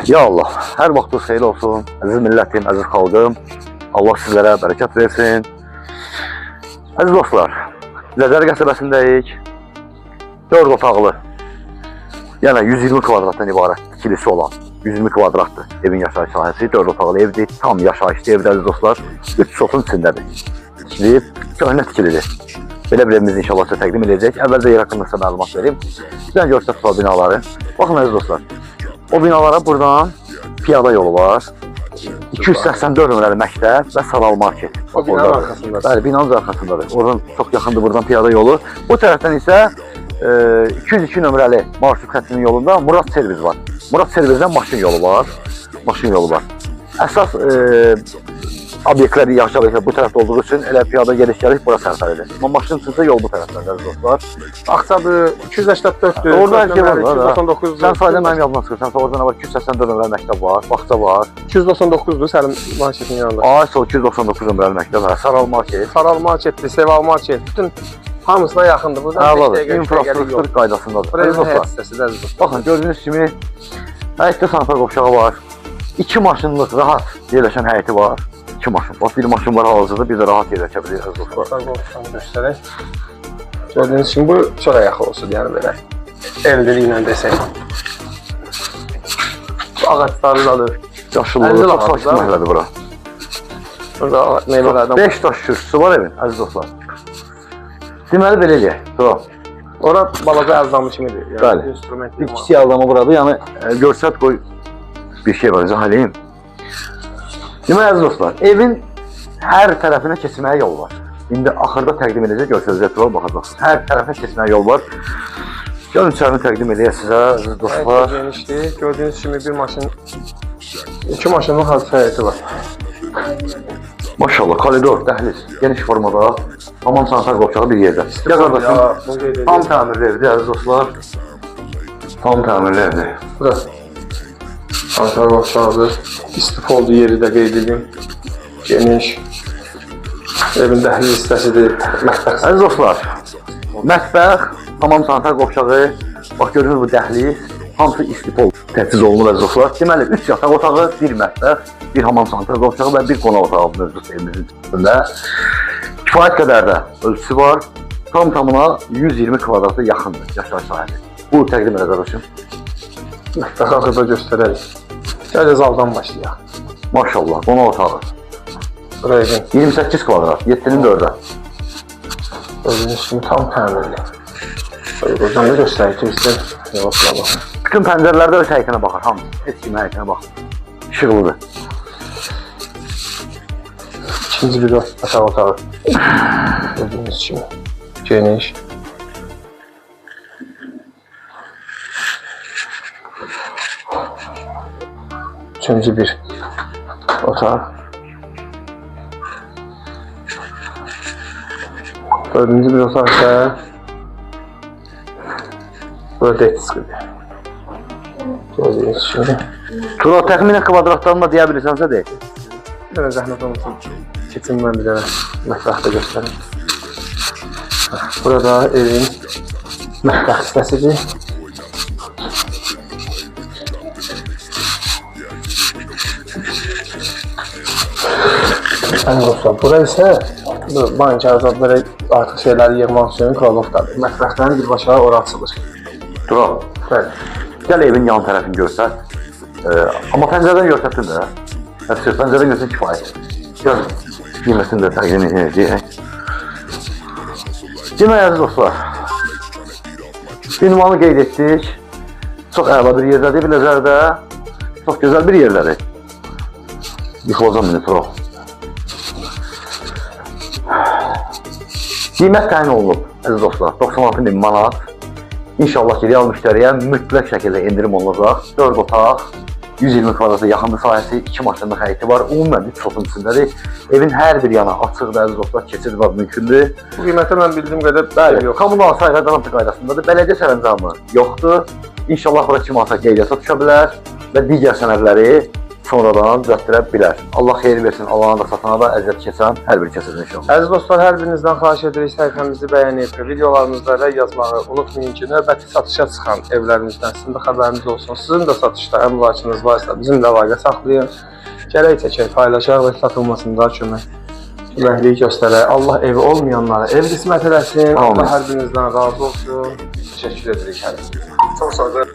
Ya Allah, hər vaxtınız xeyir olsun. Əziz millətim, əziz xalqım. Allah sizlərə bərəkət versin. Əziz dostlar, Ləzəri qəsəbəsindəyik. 4 otaqlı, yəni 120 kvadratdan ibarət tikilisi olan 120 kvadratdır evin yaşayış sahəsi. 4 otaqlı evdir, tam yaşayışlı evdir əziz dostlar. 3 sotun içindədir. Tikilib, köhnə tikilidir. Belə bir evimizi inşallah sizə təqdim edəcək. Əvvəlcə yer haqqında sizə məlumat verim. Sizdən görsək tutal binaları. Baxın əziz dostlar. O binalara buradan piyada yolu var. 284 nömrəli məktəb və Saral Market. O binanın arxasındadır. Bəli, binanın arxasındadır. Oradan çox yaxındır buradan piyada yolu. Bu tərəfdən isə 202 nömrəli marşrut xəttinin yolunda Murad Servis var. Murad Servisdən maşın yolu var. Maşın yolu var. Əsas obyektlər, yaxşı obyektlər bu tərəfdə olduğu üçün elə piyada gediş-gəliş bura sərfəlidir. Amma maşın üçün yol bu tərəfdən əziz dostlar. Aksadır, 284'dür. Orada her şey var. 299'dur. Sen sayıda mənim yadıma çıxırsan. Orada nə var? 284 nömrəli məktəb var, bağça var. 299'dur Səlim Marketin yanında. Ayso 299 nömrəli məktəb var. Saral Market. Saral Marketdir, Seval Market. Bütün hamısına yaxındır. Buradan 5 dəqiqə infrastruktur qaydasındadır. Burası həyat hissəsidir əziz dostlar. Baxın, gördüyünüz kimi həyətdə sanitar qovşağı var. 2 maşınlıq rahat yerləşən həyəti var. 2 maşın. Bax, bir maşın var hazırda, bir də rahat yerləşə bilir əziz dostlar. Sanitar qovşağını göstərək. Gördüyünüz kimi bu çox yaxın olsun, yəni belə. Eldiliylə desək. Ağaçlardadır. Yaşıllığı çox sakit məhəllədir bura. Burada meyvələrdən 5 daş kürsüsü var evin əziz dostlar. Deməli belə eləyək. Dur. Ora balaca ərzamı kimidir. Bəli. Bir kiçik ərzamı buradır. Yəni görsət qoy bir şey var, izah eləyim. Deməli əziz dostlar, evin hər tərəfinə keçməyə yol var. İndi axırda təqdim edəcək, görsənizə etrafı baxacaqsınız. Hər tərəfinə keçməyə yol var. Gəlin içərini təqdim edək sizə, əziz dostlar. Genişdir. Gördüyünüz kimi bir maşın, 2 maşınlıq hadisə həyəti var. Maşallah, koridor, dəhliz, geniş formada, hamam sanitar qovşağı bir yerdə. Gəl qardaşım, tam təmirli evdir, əziz dostlar. Tam təmirli evdir. Burası. Sanitar qovşağıdır. İstifoldu yeri də qeyd edeyim. Geniş. Evin dəhliz hissəsidir. Mətbəx. Əziz dostlar, mətbəx, hamam sanitar qovşağı, bax görürsünüz bu dəhliz, hamısı istifol təchiz olunur əziz dostlar. Deməli, 3 yataq otağı, 1 mətbəx, 1 hamam sanitar qovşağı və 1 qonaq otağı mövcud evimizin üstündə. Kifayət qədər də ölçüsü var. Tam tamına 120 kvadrata yaxındır yaşayış sahəsi. Bu təqdim edə qardaşım. Mətbəx axırda göstərərik. Gələcək zaldan başlayaq. Maşallah, qonaq otağı. Buraya evin. 28 kvadrat, 7'nin 4'ə. Gördüyünüz kimi tam təmirli. Buradan da göstərik ki, bizdə yavaşla baxın. Bütün pəncərələrdə öz həyətinə baxır, hamısı. Heç kimi həyətinə baxır. İşıqlıdır. İkinci bir yataq otağı. Gördüyünüz kimi. Geniş. Üçüncü bir otaq. Dördüncü bir otaq isə burada etkisidir. Gördüyünüz kimi. Tura təxminən kvadratlarını da deyə bilirsənsə deyək. Bir dənə zəhmət olmasın. Keçin mən bir dənə mətbəxdə göstərim. Burada evin mətbəx hissəsidir. Bura isə bank azadları artıq şeyləri yığmaq üçün klavofdadır. Mətbəxlərin birbaşa ora açılır. Tura, Bəli. gəl evin yan tərəfini görsət. Amma pəncərədən görsətdin də. Pəncərədən görsət kifayət. Gəl, qiymətini də təqdim edəcəyək. Demək əziz dostlar, ünvanı qeyd etdik. Çox əla bir yerdədir, Biləcərdə. Çox gözəl bir yerləri. Yıxılacam məni, Tura. Qiymət təyin olunub, əziz dostlar, 96.000 manat. İnşallah ki, real müştəriyə mütləq şəkildə endirim olunacaq. 4 otaq, 120 kvadrata yaxındır sahəsi, 2 maşınlıq həyəti var. Ümumən 3 sotun içindədir. Evin hər bir yana açıqdır, əziz dostlar, keçid var, mümkündür. Bu qiymətə mən bildiyim qədər Bəli, yox. kommunal sahibə qanun qaydasındadır. Bələdiyyə sərəncamı yoxdur. İnşallah bura 2 manata qeydiyyata düşə bilər və digər sənədləri sonradan düzəltdirə bilər. Allah xeyir versin, alana da satana da əziyyət keçən hər bir kəsədən inşallah. Əziz dostlar, hər birinizdən xahiş edirik səhifəmizi bəyənib, videolarımızda rəy yazmağı unutmayın ki, növbəti satışa çıxan evlərimizdən sizin də xəbəriniz olsun. Sizin də satışda əmlakınız varsa bizimlə əlaqə saxlayın. Gərək çəkək, paylaşaq və satılmasında köməklik göstərək. Allah evi olmayanlara ev qismət eləsin. Allah hər birinizdən razı olsun. Təşəkkür edirik hər birinizdən. Çox sağ olun.